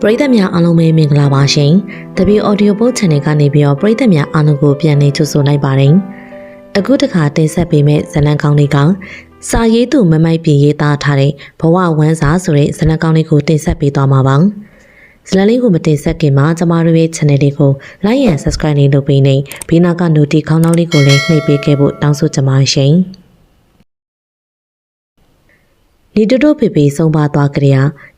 ပရိသတ်များအားလုံးပဲမင်္ဂလာပါရှင်။ W Audio Book Channel ကနေပြီးတော့ပရိသတ်များအားလုံးကိုပြန်လည်ကြိုဆိုလိုက်ပါတယ်။အခုတစ်ခါတင်ဆက်ပေးမယ့်ဇာတ်လမ်းကောင်းလေးကစာရေးသူမမိုက်ပြည်ရေးသားထားတဲ့ဘဝဝမ်းစာဆိုတဲ့ဇာတ်လမ်းကောင်းလေးကိုတင်ဆက်ပေးသွားမှာပါ။ဇာတ်လမ်းလေးကိုမတင်ဆက်ခင်မှာကျမတို့ရဲ့ channel လေးကို like and subscribe လေးလုပ်ပေးနေဘေးနားက notification ခေါင်းလောင်းလေးကိုလည်းနှိပ်ပေးခဲ့ဖို့တောင်းဆိုချင်ပါတယ်ရှင်။နီတိုတိုဖေဖေဆုံးပါသွားကြရ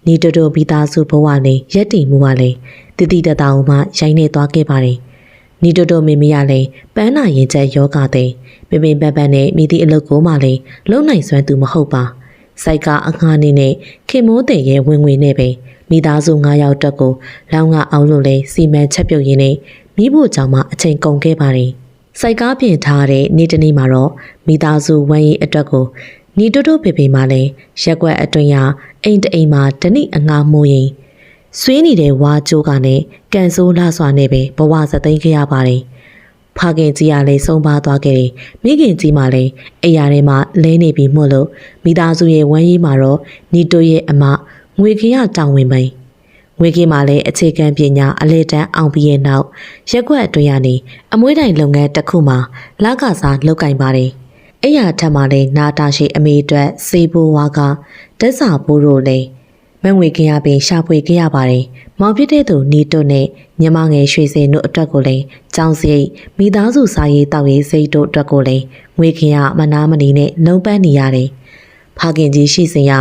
နီတိုတိုမိသားစုဘဝလေးရက်တည်မှုပါလေတတိတတောင်မှရိုင်းနေသွားခဲ့ပါတယ်နီတိုတိုမေမေရလည်းပန်းနာရင်ကျက်ယောဂတဲ့ပင်ပင်ပန်းပန်းနဲ့မိသည့်အလုပ်ကိုမှလည်းလုံနိုင်စွမ်းသူမဟုတ်ပါစိုက်ကအငှားနေနဲ့ခင်မိုးတဲ့ရဲ့ဝင်ငွေနဲ့ပဲမိသားစု9ယောက်တက်ကိုလောင်းကအောင်လို့လဲစီမံချက်ပြုတ်ရင်းနဲ့မိဖို့ကြောင့်မှအချိန်ကုန်ခဲ့ပါတယ်စိုက်ကားပြင်ထားတဲ့နေ့တနေ့မှာတော့မိသားစုဝမ်းရည်အတွက်ကိုနီတိုတိုဖေဖေမှလည်းရက်ွက်အတွင်းရအိမ်တအိမ်မှာတနည်းအငှားမိုးရင်ဆွေးနေတဲ့ဝါကြိုးကနဲ့ကန်ဆိုးလှစွာနဲ့ပဲဘဝစသိမ်းခဲ့ရပါတယ်ဖခင်ကြီးကလည်းဆုံးပါသွားခဲ့တယ်မိခင်ကြီးမှလည်းအိယာထဲမှာလဲနေပြီးမို့လို့မိသားစုရဲ့ဝမ်းရေးမှာတော့နီတိုရဲ့အမငွေခင်ရတောင်းဝင်ပိန်ငွေခင်မှာလည်းအခြေခံပညာအလဲတန်းအောင်ပြီးရဲ့နောက်ရက်ွက်အတွင်းရနေအမွေးတိုင်လုပ်ငန်းတစ်ခုမှာလကစားလုပ်ကင်ပါတယ်အဲ့ရထက်မှလည်းနာတာရှိအမေအတွက်စေဘိုးဝါကတက်စာဘိုးတို့လည်းမငွေခင်ရပင်ရှာဖွေခဲ့ရပါတယ်။မောင်ဖြစ်တဲ့သူနီတုနဲ့ညမငယ်ရွှေစင်တို့အတွက်ကိုလည်းကြောင်စိတ်မိသားစုစားရေးတောက်ရေးစိတ်တို့အတွက်ကိုလည်းငွေခင်ရမနာမနီနဲ့လုံပန်းနေရတယ်။ဖခင်ကြီးရှိစဉ်ရ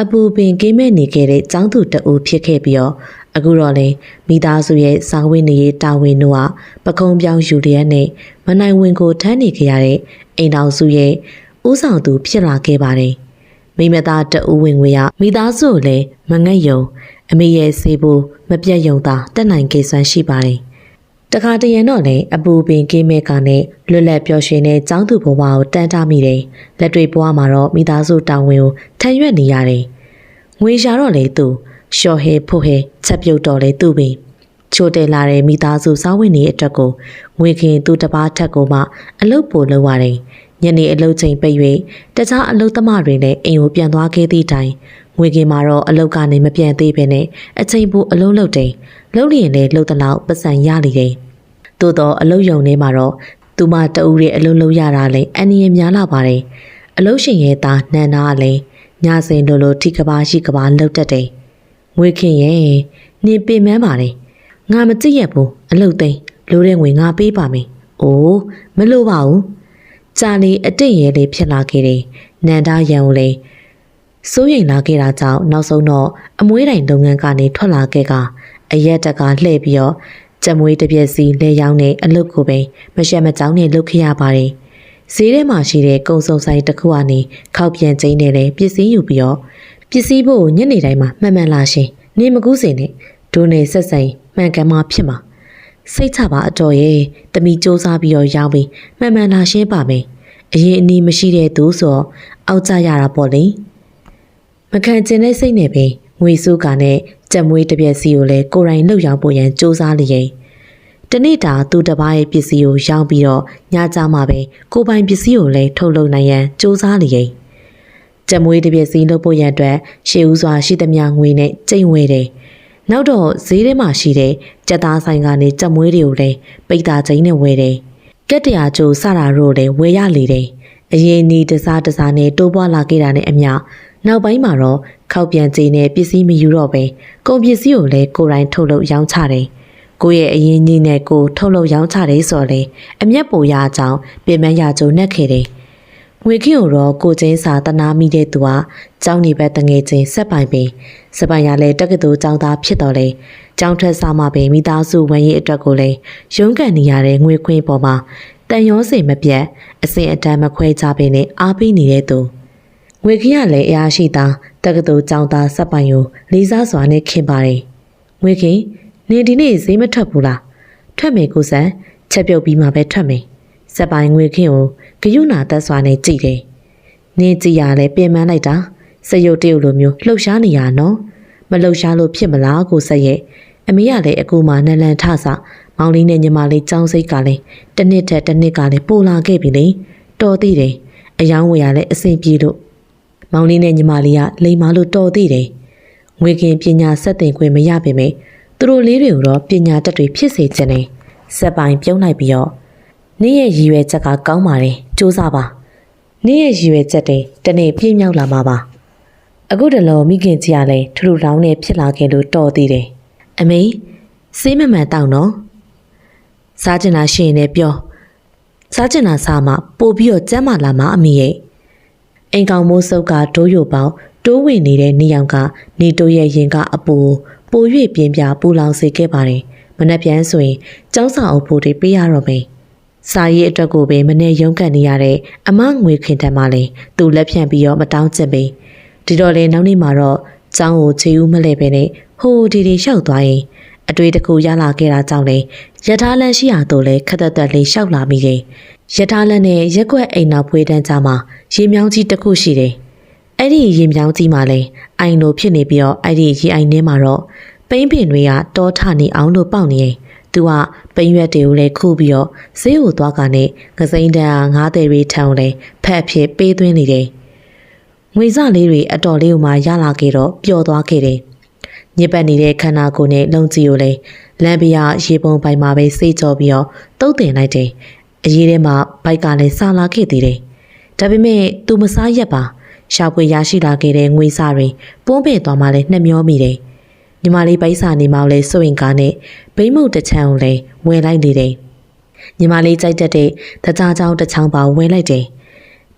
အပူပင်ကိမဲ့နေခဲ့တဲ့ကျောင်းသူတအူဖြစ်ခဲ့ပြီးတော့အခုတော့လေမိသားစုရဲ့စာဝတ်နေရေးတာဝန်တို့ကပကုံးပြောင်းယူလျက်နဲ့မနိုင်ဝင်ကိုထမ်းနေခဲ့ရတဲ့အိမ်တော်စုရဲ့ဦးဆောင်သူဖြစ်လာခဲ့ပါတယ်။မိမသားတအူဝင်ငွေရမိသားစုကိုလည်းမငတ်ယုံအမေရဲ့စေဖို့မပြတ်ယုံသာတက်နိုင်ခဲ့စွမ်းရှိပါတယ်။တခါတရံတော့လေအပူပင်ကိမဲ့ကနဲ့လွတ်လပ်ပျော်ရွှင်တဲ့ကျောင်းသူဘဝကိုတန်းထားမိတယ်။လက်တွေပွားမှာတော့မိသားစုတာဝန်ကိုထမ်းရွက်နေရတယ်။ငွေရှာတော့လေသူရှော့ဟဲဖို့ဟဲချက်ပြုတ်တော်လေသူ့ပင်ချိုတယ်လာတဲ့မိသားစုစားဝင်နေအတွက်ကိုငွေခင်သူတပားထက်ကိုမှအလုပ်ပို့လုပ်ရတယ်ညနေအလုပ်ချိန်ပိတ်၍တခြားအလုပ်သမားတွေလည်းအိမ်ကိုပြန်သွားခဲ့သည့်တိုင်ငွေခင်မှာတော့အလုပ်ကနေမပြန်သေးပဲနဲ့အချိန်ပိုအလုပ်လုပ်တယ်လုပ်လျင်လည်းလုပ်တလောက်ပတ်စံရလိမ့်တယ်သို့တော့အလုပ်ယုံထဲမှာတော့သူမတအူရဲ့အလုပ်လုပ်ရတာလည်းအန္တရာယ်များလာပါတယ်အလုပ်ရှင်ရဲ့သားနန်းနာကလည်းညစဉ်လိုထိကဘာရှိကဘာလှုပ်တတ်တယ်ငွေခင်ရဲ့နေပင်မန်းပါတယ်ငါမကြည့်ရဘူးအလုပ်သိမ်းလိုတဲ့ငွေငါပေးပါမယ်။အိုးမလိုပါဘူး။ကြာနေအတင့်ရဲလေးဖြစ်လာခဲ့တယ်။နန္ဒာရံကိုလည်းစိုးရိမ်လာခဲ့တာကြောင့်နောက်ဆုံးတော့အမွေးတိုင်လုပ်ငန်းကနေထွက်လာခဲ့ကအရက်တကလှည့်ပြီးတော့ကြက်မွေးတစ်ပြက်စီလဲရောင်းတဲ့အလုပ်ကိုပဲမရှက်မကြောင်းနဲ့လုပ်ခဲ့ရပါတယ်။ဈေးထဲမှာရှိတဲ့ကုံစုံဆိုင်တစ်ခုကနေခောက်ပြန်ကျင်းနဲ့လည်းပစ္စည်းယူပြီးတော့ပစ္စည်းဖို့ညနေတိုင်းမှာမှန်မှန်လာရှင်နေမကူးစင်နဲ့ဒိုးနေဆက်ဆိုင်မှန်ကန်မှဖြစ်မှာစိတ်ချပါအတော်ရဲ့တမီစူးစားပြီးတော့ရောင်းပြီးမှန်မှန်လာရှင်းပါမယ်အရင်အနည်းမရှိတဲ့သူဆိုအောက်ကြရတာပေါ့လေမခံကျင်တဲ့စိတ်နဲ့ပဲငွေစုကနဲ့ကြက်မွေးတစ်ပြက်စီကိုလည်းကိုယ်တိုင်လှုပ်ရောင်းဖို့ရန်စူးစားလျက်တနေ့တာသူတစ်ပါးရဲ့ပစ္စည်းကိုရောင်းပြီးတော့ညကြမှာပဲကိုပိုင်ပစ္စည်းကိုလည်းထုတ်လုပ်နိုင်ရန်စူးစားလျက်ကြက်မွေးတစ်ပြက်စီလုပ်ဖို့ရန်အတွက်ရှေးဦးစွာရှိသမျှငွေနဲ့ကျိတ်ဝဲတယ်နောက်တော့ဈေးထဲမှာရှိတဲ့ကြက်သားဆိုင်ကနေကြက်မွေးတွေကိုလည်းပိတ်တာချင်းနဲ့ဝယ်တယ်။ကက်တရာကျိုးစတာတို့လည်းဝယ်ရလေတယ်။အရင်နီးတစားနဲ့တိုးပွားလာခဲ့တာနဲ့အမျှနောက်ပိုင်းမှာတော့ခောက်ပြန်ကျင်းနဲ့ပစ္စည်းမယူတော့ပဲကုန်ပစ္စည်းကိုလည်းကိုယ်တိုင်ထုတ်လုပ်ရောင်းချတယ်။ကိုယ့်ရဲ့အရင်ကြီးနဲ့ကိုထုတ်လုပ်ရောင်းချတယ်ဆိုတော့လေအမျက်ပိုရအောင်ပြင်ပန်းရကျိုးနှက်ခဲ့တယ်။ငွေခင်ကိုတော့ကိုချင်းစာတနာမိတဲ့သူကကျောင်းနေဘက်တငယ်ချင်းဆက်ပိုင်ပင်စပိုင်ရလဲတက္ကသိုလ်ကျောင်းသားဖြစ်တော်လဲကျောင်းထွက်စားမှပင်မိသားစုဝန်ရေးအတွက်ကိုလည်းရုန်းကန်နေရတဲ့ငွေခွင်းပေါ်မှာတန်ရောစင်မပြတ်အစဉ်အတန်းမခွဲခြားပင်နဲ့အားပေးနေတဲ့သူငွေခင်ကလည်းအရာရှိသားတက္ကသိုလ်ကျောင်းသားဆက်ပိုင်ကိုလေးစားစွာနဲ့ခင်ပါတယ်ငွေခင်နေဒီနေ့ဈေးမထွက်ဘူးလားထွက်မယ်ကိုစံချက်ပြုတ်ပြီးမှပဲထွက်မယ်ဆက်ပိုင်ငွေခင်ကိုဂယုနာသက်စွာနဲ့ကြည့်တယ်။နင်းကြည့်ရလဲပြင်ပန်းလိုက်တာစရုပ်တရုပ်လိုမျိုးလှုပ်ရှားနေရနော်။မလှုပ်ရှားလို့ဖြစ်မလားကိုဆက်ရဲ့အမေကလည်းအခုမှနလန်ထဆမောင်လေးနဲ့ညီမလေးចောင်းစိတ်ကလည်းတစ်နှစ်ထက်တစ်နှစ်ကလည်းပိုလာခဲ့ပြီလေ။တော်သေးတယ်။အယောင်းဝယ်ရလဲအဆင်ပြေလို့မောင်လေးနဲ့ညီမလေးကလိမ်မာလို့တော်သေးတယ်။ ငွေခင်ပညာဆက်သင်ခွင့်မရပေမဲ့သူတို့လေးတွေကိုတော့ပညာတတ်တွေဖြစ်စေချင်တယ်။စက်ပိုင်းပြုံးလိုက်ပြီးတော့နင့်ရဲ့ရည်ရွယ်ချက်ကကောင်းပါတယ်။စူးစမ်းပါ။နင့်ရဲ့ရည်ရွယ်ချက်တွေတနေ့ပြည့်မြောက်လာမှာပါ။အခုတလောမိခင်ကြီးကလည်းထူထူလောင်းနဲ့ဖြစ်လာခဲ့လို့တော်သေးတယ်။အမေစေးမမှန်တောင်းနော်။စားကျင်တာရှိရင်လည်းပြော။စားကျင်တာစားမှပို့ပြီးတော့ကျမ်းမာလာမှာအမေရဲ့။အိမ်ကောင်မိုးစုပ်ကဒိုးရုပ်ပေါင်းတိုးဝင်နေတဲ့နေရောင်ကနေတိုးရဲ့ရင်ကအပူပို၍ပြင်းပြပူလောင်စေခဲ့ပါတယ်။မနှက်ပြန်ဆိုရင်ကျောင်းစာအုပ်ဖို့တွေပေးရတော့မယ်။စာရေးအတွက်ကိုပဲမနဲ့ရုန်းကန်နေရတဲ့အမငွေခင်ထက်မှလည်းသူလက်ဖြန့်ပြီးတော့မတောင်းချင်ပေဒီတော့လေနောက်နေ့မှာတော့ကျောင်းကိုခြေဦးမလဲပဲနဲ့ဟိုဒီလျှောက်သွားရင်အတွေ့တစ်ခုရလာခဲ့တာကြောင့်လေရထားလမ်းရှိရာတို့လေခက်သက်သက်လေးလျှောက်လာမိတယ်။ရထားလမ်းနဲ့ရက်ွက်အိမ်နောက်ဖွေးတန်းကြားမှာရေမြောင်းကြီးတစ်ခုရှိတယ်။အဲ့ဒီရေမြောင်းကြီးမှာလေအိမ်လိုဖြစ်နေပြီးတော့အဲ့ဒီရေအိမ်ထဲမှာတော့ပိန်းပင်တွေကတောထနေအောင်လို့ပေါက်နေရင်သူကပိန်းရွက်တွေကိုလည်းခုပြီးတော့ဈေးကိုသွားကနေငစိမ့်တန်းငါးတယ်တွေထောင်လဲဖက်ဖြစ်ပေးသွင်းနေတယ်။ငွေစလေးတွေအတော်လေးကိုမှရလာခဲ့တော့ပျော်သွားခဲ့တယ်။ညစ်ပတ်နေတဲ့ခန္ဓာကိုယ်နဲ့လုံကြီးကိုလည်းလမ်းပြရေပုံပိုင်မှာပဲစေးကြောပြီးတော့တုတ်တင်လိုက်တယ်။အရေးထဲမှာဘိုက်ကလည်းဆာလာခဲ့သေးတယ်။ဒါပေမဲ့သူမစားရက်ပါရှာဖွေရရှိလာခဲ့တဲ့ငွေစတွေပွန်းပေသွားမှလည်းနှမျောမိတယ်။ညီမလေးပိုက်စာနေမောင်လဲစွရင်ကားနဲ့ဘိမ့်မုတ်တစ်ချမ်းကိုလည်းဝယ်လိုက်နေတယ်။ညီမလေးကြိုက်တတ်တဲ့တကြားချောင်းတစ်ချောင်းပါဝယ်လိုက်တယ်။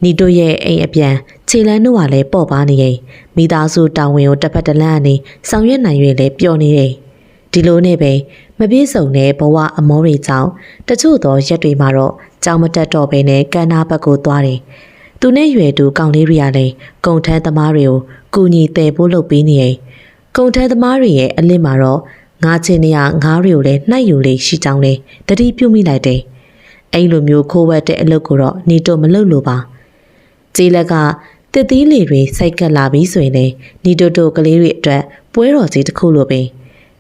နီတို့ရဲ့အိမ်အပြန်ခြေလန်းတို့ကလည်းပေါ့ပါနေရင်မိသားစုတောင်ဝင်ကိုတစ်ဖက်တစ်လမ်းကနေဆောင်ရွက်နိုင်ရွေးလည်းပျော်နေတယ်။ဒီလိုနဲ့ပဲမပြေဆုံးတဲ့ဘဝအမောတွေကြောင့်တချို့သောရက်တွေမှာတော့ကြောင်မတက်တော့ဘဲနဲ့ကန္နာဘက်ကိုသွားတယ်။သူနဲ့ရွယ်သူကောင်လေးတွေကလည်းကုံထမ်းသမားတွေကိုကူညီတယ်ဖို့လုပ်ပေးနေတယ်။ကုံထဲသမားတွေရဲ့အလစ်မှာတော့ငါးချင်းတွေကငါးတွေကိုလည်းနှိုက်ယူလေးရှိကြောင်းလေတတိပြုမိလိုက်တယ်။အဲ့လိုမျိုးခိုးဝက်တဲ့အလုပ်ကိုတော့နေတော့မလုပ်လို့ပါ။ကြေးလက်ကတစ်သီးလေတွေစိုက်ကက်လာပြီးဆိုရင်လည်းနီတိုတိုကလေးတွေအတွက်ပွဲတော်ကြီးတစ်ခုလိုပဲ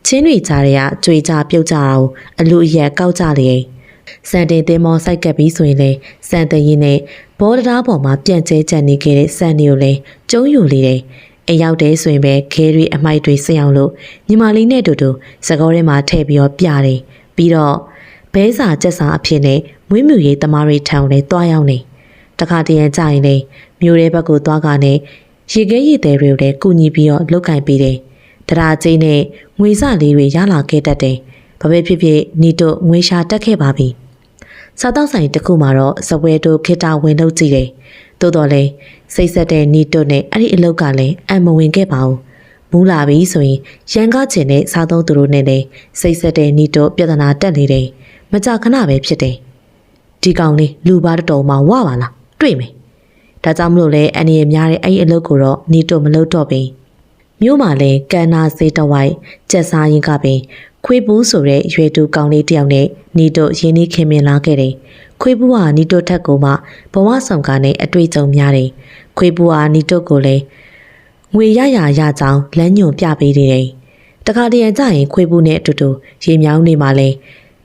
ချင်းတွေကြားတွေကကြွေကြပြုတ်ကြတာကိုအလူအရက်ကောက်ကြလေ။စံတင်သင်းမောစိုက်ကက်ပြီးဆိုရင်လည်းစံတရင်နဲ့ဘောတရားပေါ်မှာပြန့်ကျဲကျန်နေခဲ့တဲ့စံတွေကိုလည်းကျုံးယူလေတယ်။အိမ်ရောက်တဲ့ဆိုရင်ပဲခဲတွေအမိုက်တွေဆင်အောင်လို့ညီမလေးနဲ့တူတူစကောထဲမှာထည့်ပြီးတော့ပြတယ်ပြီးတော့ဘဲစာကြက်စာအဖြစ်နဲ့မွေးမြူရေးသမားတွေထောင်လဲတွားရောက်နေတခါတရံကြရင်လေမြို့ရဲဘက်ကိုတွားကနေရေခဲရည်တွေတွေကိုလည်းကူညီပြီးတော့လုတ်ကင်ပေးတယ်တရားကျင်းနဲ့ငွေစလေးတွေရလာခဲ့တတ်တယ်ဘာပဲဖြစ်ဖြစ်နီတို့ငွေရှာတက်ခဲ့ပါပြီစားတောက်ဆိုင်တစ်ခုမှာတော့စပွဲတို့ခိတာဝင်လုပ်ကြည့်တယ်တိုးတော်လဲစိတ်ဆက်တဲ့နီတွတ်နဲ့အဲ့ဒီအလုပ်ကလည်းအမဝင်ခဲ့ပါဘူးမူးလာပြီဆိုရင်ရန်ကားချင်တဲ့စားသုံးသူတို့နဲ့လည်းစိတ်ဆက်တဲ့နီတွတ်ပြဿနာတက်နေတယ်မကြခဏပဲဖြစ်တယ်ဒီကောင်လေးလူပါတော်မှဝပါလားတွေ့မယ်ဒါကြောင့်မလို့လဲအနေရများတဲ့အဲ့ဒီအလုပ်ကိုတော့နီတွတ်မလုပ်တော့ဘူးမြို့မှာလည်းကန်နာစေးတဝိုက်ကြက်စားရင်ကပင်ခွေးပူးဆိုတဲ့ရွယ်တူကောင်လေးတယောက်နဲ့နီတွတ်ရင်းနှီးခင်မင်လာခဲ့တယ်ခွေးပူးဟာနီတွတ်ထက်ကိုမှဘဝဆောင်ကားနဲ့အတွေ့အကြုံများတယ်။ခွေးပူးဟာနီတွတ်ကိုလည်းငွေရကြောင်းလမ်းညွန်ပြပေးနေတယ်။တခါတရံကြရင်ခွေးပူးနဲ့အတူတူရေမြောင်းနေမှလဲ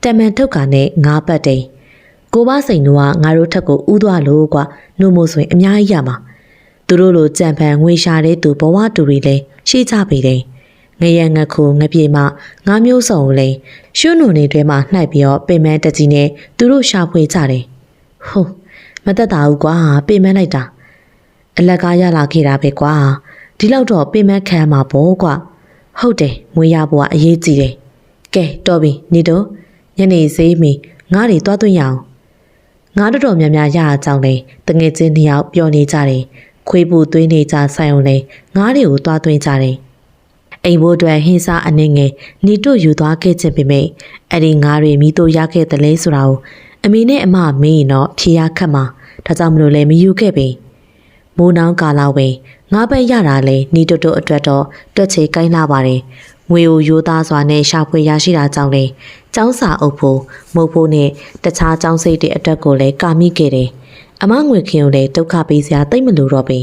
တမန်ထုတ်ကာနဲ့ငါးပတ်တယ်။ကိုဘစိန်တို့ကငါတို့ထက်ကိုဥသွားလို့ကွာနှုတ်မို့ဆိုရင်အများကြီးရမှာ။သူတို့လိုကြံဖန်ငွေရှာတဲ့သူဘဝတူတွေလည်းရှိကြပေတယ်။ငရံငခုငပြေမငါးမျိုးစုံလဲရှုံးနုံတွေမှာနှိုက်ပြီးတော့ပင်မတကြီးနဲ့သူတို့ရှာဖွေကြတယ်။ဟုတ်မသက်တာဘူးကွာပင်မလိုက်တာအလကားရလာခဲ့တာပဲကွာဒီလောက်တော့ပင်မခံမှာပေါ့ကွာဟုတ်တယ်ငွေရဖို့ကအရေးကြီးတယ်။ကဲတော်ပြီနေတော့ညနေဈေးမီငါးတွေတွားသွင်းရအောင်ငါးတော်များများရအောင်ကြောင်းလေတငယ်ချင်းနှစ်ယောက်ပျော်နေကြတယ်ခွေးပူသွင်းနေကြဆိုင်အောင်လေငါးတွေကိုတွားသွင်းကြတယ်အိမ်ဘိုးအတွက်ဟင်းစားအနေငယ်နီတို့ယူသွားခဲ့ခြင်းပေမဲ့အဲ့ဒီငါးတွေမိတို့ရခဲ့တယ်လဲဆိုတာကိုအမေနဲ့အမမင်းရင်တော့ဖြေရခတ်မှာဒါကြောင့်မလို့လဲမယူခဲ့ပေမိုးနှောင်းကာလဝဲငါးပတ်ရတာလဲနီတို့တို့အတွက်တော့တွက်ချေကိုင်းလာပါတယ်ငွေကိုရိုးသားစွာနဲ့ရှာဖွေရရှိတာကြောင့်လဲចောင်းစာအုပ်ဖို့မုတ်ဖို့နဲ့တခြားចောင်းစိတ်တွေအတွက်ကိုလဲကာမိခဲ့တယ်အမငွေခင်ကိုလဲဒုက္ခပေးစရာတိတ်မလို့တော့ပေ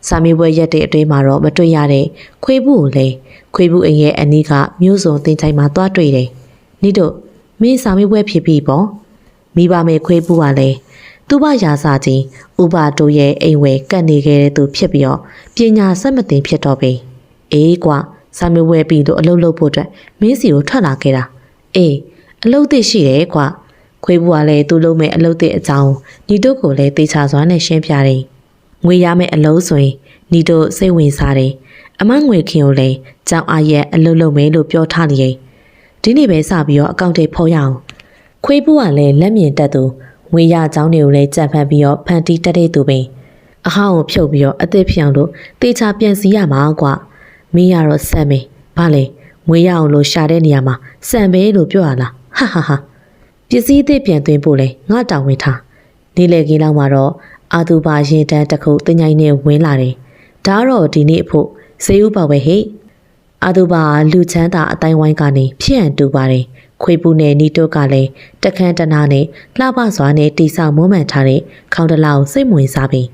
စာမေးပွဲရက်တဲ့အတွင်းမှာတော့မတွေ့ရတဲ့ခွေးဘူးကိုလည်းခွေးဘူးအိမ်ရဲ့အနီးကမြို့စုံတင်ချိုင်မှာတွားတွေ့တယ်။နိတို့မင်းစာမေးပွဲဖြစ်ပြီပေါ့။မိဘမေခွေးဘူးကလည်းသူ့ဘရာစာကြီးဥပတိုးရဲ့အိမ်ဝဲကတ်နေခဲ့တဲ့သူဖြစ်ပြီးတော့ပညာဆက်မသိဖြစ်တော့ပြီ။အေးကွာ စာမေးပွဲပြီးတော့အလုပ်လုပ်ဖို့အတွက်မင်းစီကိုထွက်လာခဲ့တာအေးအလုပ်သစ်ရှိတယ်ကွာခွေးဘူးကလည်းသူ့လုံးမဲ့အလုပ်သစ်အကြောင်းညီတို့ကိုလည်းတေချာစွာနဲ့ရှင်းပြတယ်ငွေရမယ့်အလုပ်ဆိုရင်ညီတို့စိတ်ဝင်စားတယ်အမငွေခင်ကိုလည်းကြောင်အားရဲ့အလုပ်လုပ်မယ်လို့ပြောထားနေရင်ဒီနေ့ပဲစပြီးတော့အကောင့်တွေဖော်ရအောင်ခွေးဘူးကလည်းလက်မြင်တက်သူငွေရအကြောင်းတွေကိုလည်းကြံဖန်ပြီးတော့ဖန်တီးတက်တဲ့သူပင်အဟောင်းကိုဖြုတ်ပြီးတော့အသက်ဖြစ်အောင်လို့တေချာပြန်စီရမှာကွာမင်းရတော့စံမယ်ဘာလဲငွေရအောင်လို့ရှာတဲ့နေရာမှာစံပဲလို့ပြောရလားဟာဟာဟာပစ္စည်းအသစ်ပြန်သွင်းဖို့လဲငါတောင်းဝင်ထားနေ့လည်ခင်းလောက်မှာတော့အာသူပါရင်တန်းတစ်ခုတင်ញိုင်းနဲ့ဝင်လာတယ်ဒါတော့ဒီနေ့အဖို့စေဦးပေါ့ပဲဟဲ့အာသူပါလူချမ်းသာအတိုင်းဝိုင်းကနေဖြစ်ဟန်တူပါတယ်ခွေပူနဲ့နီတုတ်ကလည်းတခန်းတနာနဲ့လှပစွာနဲ့တိဆောက်မွမ်းမံထားတဲ့ခေါင်းတလောက်စိတ်ဝင်စားပြီး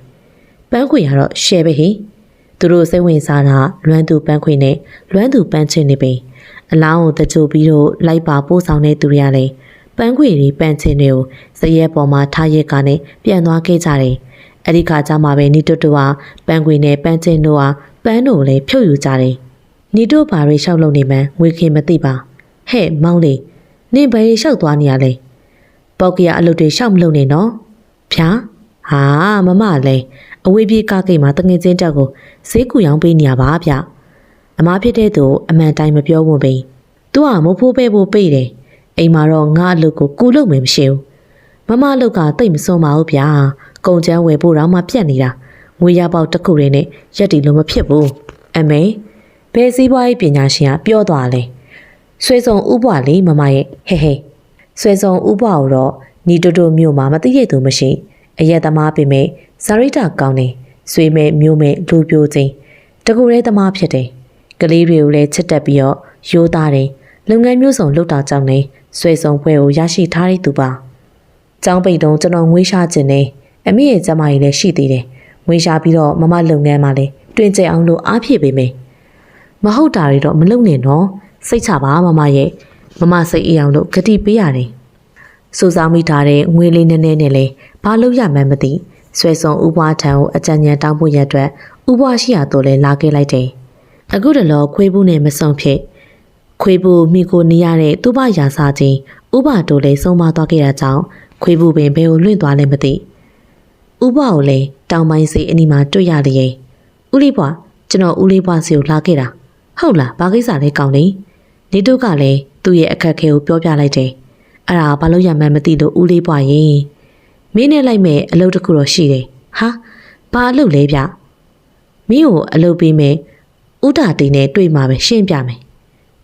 ပန်းခွေကတော့ရှယ်ပဲဟိသူတို့စိတ်ဝင်စားတာလွမ်းသူပန်းခွေနဲ့လွမ်းသူပန်းချင်းနေပြီအလောင်းကိုတကြိုပြီးတော့လိုက်ပါပို့ဆောင်တဲ့သူတွေကလည်းပန်းခွေတွေပန်းချင်းတွေကိုစရဲပေါ်မှာထားရက်ကနေပြန်သွားခဲ့ကြတယ်အဲ့ဒီခါကျမှပဲနီတုတ်တို့ကပန်းခွေနဲ့ပန်းချင်းတို့ကပန်းတို့လည်းဖြုတ်ယူကြတယ်နီတုတ်ဘာတွေလျှောက်လုပ်နေမှန်းငွေခင်မသိပါဟဲ့မောင်လေးနင်ဘယ်လျှောက်သွားနေရလဲပေါက်ကရအလုပ်တွေလျှောက်မလုပ်နဲ့နော်ဖြာဟာမမလည်းအဝေးပြေးကားကိတ်မှာတငယ်ချင်းတက်ကိုဈေးကူရောင်းပေးနေရပါဗျအမားဖြစ်တဲ့သူအမှန်တိုင်းမပြောဝင်ပြီသူကမဖိုးပဲဖို့ပေးတယ်အိမ်မှာတော့ငါအလုပ်ကိုကူလုပ်မယ်မရှိဘူးမမအလုပ်ကတိတ်မစွန်ပါဘူးဗျာကုန်ချမ်းဝယ်ဖို့တော့မှပြတ်နေတာငွေရပေါက်တစ်ခုရင်းနဲ့ရက်တီလို့မဖြစ်ဘူးအမေဘယ်စည်းပွားရေးပညာရှင်ကပြောသွားလဲဆွေဆောင်ဥပွားလေးမမရဲ့ဟဲဟဲဆွေဆောင်ဥပွားကိုတော့ညီတိုတိုမျိုးမှာမသိရသူမရှိအရက်သမားပြင်မဲ့ဇာရိတာကောင်းနေဆွေမဲ့မျိုးမဲ့လူပြိုချင်းတကူရဲသမားဖြစ်တယ်ကလေးတွေကိုလည်းချစ်တက်ပြီးတော့ရိုးသားတယ်လုပ်ငန်းမျိုးစုံလုပ်တာကြောင့်နေဆွေဆောင်ပွဲကိုရရှိထားတဲ့သူပါကျောင်းပိတ်တုံးကျွန်တော်ငွေရှာခြင်းနေအမေရဲ့ကျမကြီးလည်းရှိသေးတယ်ငွေရှာပြီးတော့မမလုပ်ငန်းမှာလည်းတွင်ကျအောင်လို့အားဖြည့်ပေးမယ်မဟုတ်တာတွေတော့မလုပ်နဲ့နော်စိတ်ချပါမမရဲ့မမစိတ်အေးအောင်လို့ဂတိပေးရတယ်စူစားမိထားတဲ့ငွေလေးနည်းနည်းနဲ့လေဘာလို့ရမှန်းမသိဆွဲစုံဥပွားထံကိုအကြံဉာဏ်တောင်းဖို့ရအတွက်ဥပွားရှိရတော့လဲလာခဲ့လိုက်တယ်အခုတလောခွေးဘူးနဲ့မဆုံဖြစ်ခွေးဘူးမိကိုနေရတဲ့သူ့ဘရာစာချင်းဥပတို့လည်းဆုံးမသွားခဲ့တာကြောင့်ခွေးဘူးပင်ဘယ်ကိုလွင့်သွားလဲမသိဥပကိုလည်းတောင်ပိုင်းစိအနီးမှာတွေ့ရလေရဲ့ဦးလေးဘွားကျွန်တော်ဦးလေးဘွားစီကိုလာခဲ့တာဟုတ်လားဘာကိစ္စလဲကောင်းလေနေတို့ကလည်းသူ့ရဲ့အခက်အခဲကိုပြောပြလိုက်တယ်အဲ့ဒါဘာလို့ရမှန်းမသိလို့ဦးလေးဘွားရင်မင်းနဲ့လိုက်မဲ့အလုပ်တစ်ခုတော့ရှိတယ်ဟာဘာအလုပ်လဲဗျမင်းကိုအလုပ်ပေးမယ်ဥတာတီနဲ့တွေ့မှာပဲရှင်းပြမယ်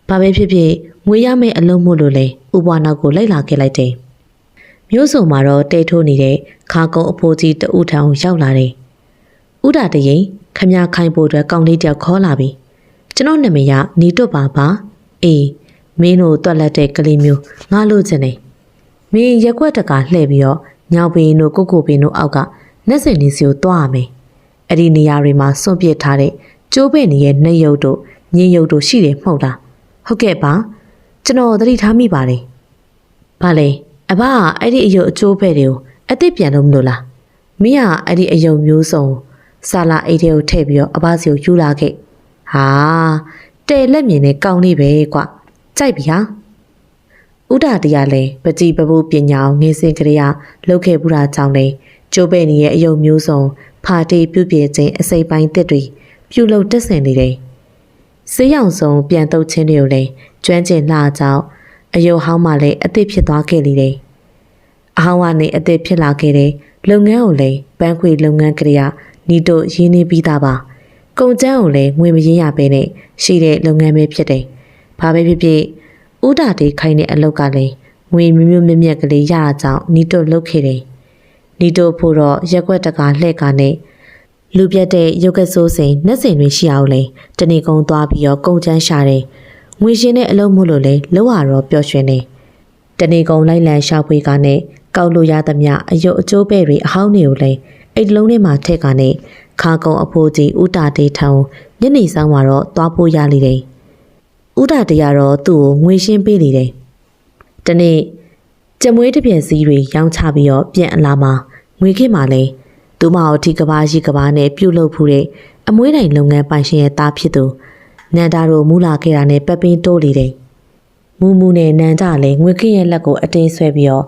ဘာပဲဖြစ်ဖြစ်ငွေရမယ့်အလုပ်မို့လို့လေဥပွားနောက်ကိုလိုက်လာခဲ့လိုက်တယ်မျိုးစုံမှာတော့တဲထိုးနေတဲ့ခါကုံအဖိုးကြီးတဦးထံကိုရောက်လာတယ်ဥတာတရင်ခမရခိုင်ဖို့အတွက်ကောင်းလေးတယောက်ခေါ်လာပြီကျွန်တော်နာမည်ကနီတွတ်ပါအေးမင်းတို့တွက်လက်တဲ့ကလေးမျိုးငါလို့ချင်တယ်မင်းရက်ွက်တကလှည့်ပြီးတော့ညောင်ပင်တို့ကိုကိုပင်တို့အောက်ကနှက်စင်လေးစီကိုတွားရမယ်အဲ့ဒီနေရာတွေမှာစွန့်ပစ်ထားတဲ့ကျိုးပဲ့နေရဲ့နှက်ရုပ်တို့ညင်းရုပ်တို့ရှိတယ်မဟုတ်လားဟုတ်ကဲ့ပါကျွန်တော်သတိထားမိပါတယ်ဘာလဲအဘကအဲ့ဒီအယုတ်အကျိုးပဲ့တွေကိုအသစ်ပြန်လို့မလို့လားမင်းကအဲ့ဒီအယုတ်မျိုးစုံဆာလာအိတ်တွေကိုထည့်ပြီးတော့အဘစီကိုယူလာခဲ့ဟာတဲလက်မြင်နဲ့ကောင်းလေးပဲကွာကြိုက်ပြီဟာဥဒတရားလဲပကြည်ပပုပညာငင်းစင်ကလေးကလှုပ်ခဲ့ဘူးတာကြောင့်လဲကျိုးပဲ့နေရဲ့အယုတ်မျိုးစုံဖာတီပြုတ်ပြဲခြင်းအစိပ်ပိုင်းတစ်တွေပြုတ်လုတက်ဆင်နေတယ်ဆေးရောင်စုံပြန်တုပ်ချင်းတွေကိုလဲကျွမ်းကျင်လှကြောင်းအယုတ်ဟောင်းမှလည်းအသစ်ဖြစ်သွားခဲ့လေတယ်အဟောင်းကနေအသစ်ဖြစ်လာခဲ့တဲ့လုပ်ငန်းကိုလဲပန်းခွေလုပ်ငန်းကလေးကနီတို့ရင်းနှီးပြီးသားပါကုန်ကျန်းကိုလည်းငွေမရင်းရပဲနဲ့ရှိတဲ့လုပ်ငန်းပဲဖြစ်တယ်။ဘာပဲဖြစ်ဖြစ်ဥဒါတေးခိုင်းတဲ့အလုပ်ကလည်းငွေမျိုးမြက်ကလေးရတာကြောင့်နီတို့လုပ်ခဲ့တယ်။နီတို့ဖို့တော့ရက်ွက်တကာလှဲ့ကနဲ့လူပြတ်တဲ့ရုပ်ကဆိုးစိန်နှက်စင်တွေရှိအောင်လဲတဏီကုံသွားပြီးတော့ကုန်ကျန်းရှာတယ်။ငွေရှင်တဲ့အလုပ်မို့လို့လဲလောက်ရတော့ပျော်ရွှင်နေ။တဏီကုံလိုက်လံရှာဖွေကနဲ့ကောက်လို့ရသမျှအယုတ်အကျိုးပဲ့တွေအဟောင်းတွေကိုလဲအိတ်လုံးထဲမှာထည့်ကနဲ့ခါကုံအဖိုးကြီးဥတာတေးထောင်ညနေဆောင်မှာတော့သွားဖို့ရလိမ့်တယ်ဥတာတေးကတော့သူ့ကိုငွေရှင်းပေးနေတယ်တနေ့ကြမွေးတစ်ပြက်စီးတွေရောင်းချပြီးတော့ပြန်အလာမှာငွေခေတ်မှာလဲသူမအောင်ထိကဘာရှိကဘာနဲ့ပြုတ်လုဖူးတဲ့အမွေးတိုင်လုပ်ငန်းပိုင်ရှင်ရဲ့သားဖြစ်သူ နန္ဒာတို့မူလာခဲ့တာနဲ့ပပင်းတိုးလေတယ်မူမူနဲ့နန္ဒာလည်းငွေခင်းရဲ့လက်ကိုအတင်းဆွဲပြီးတော့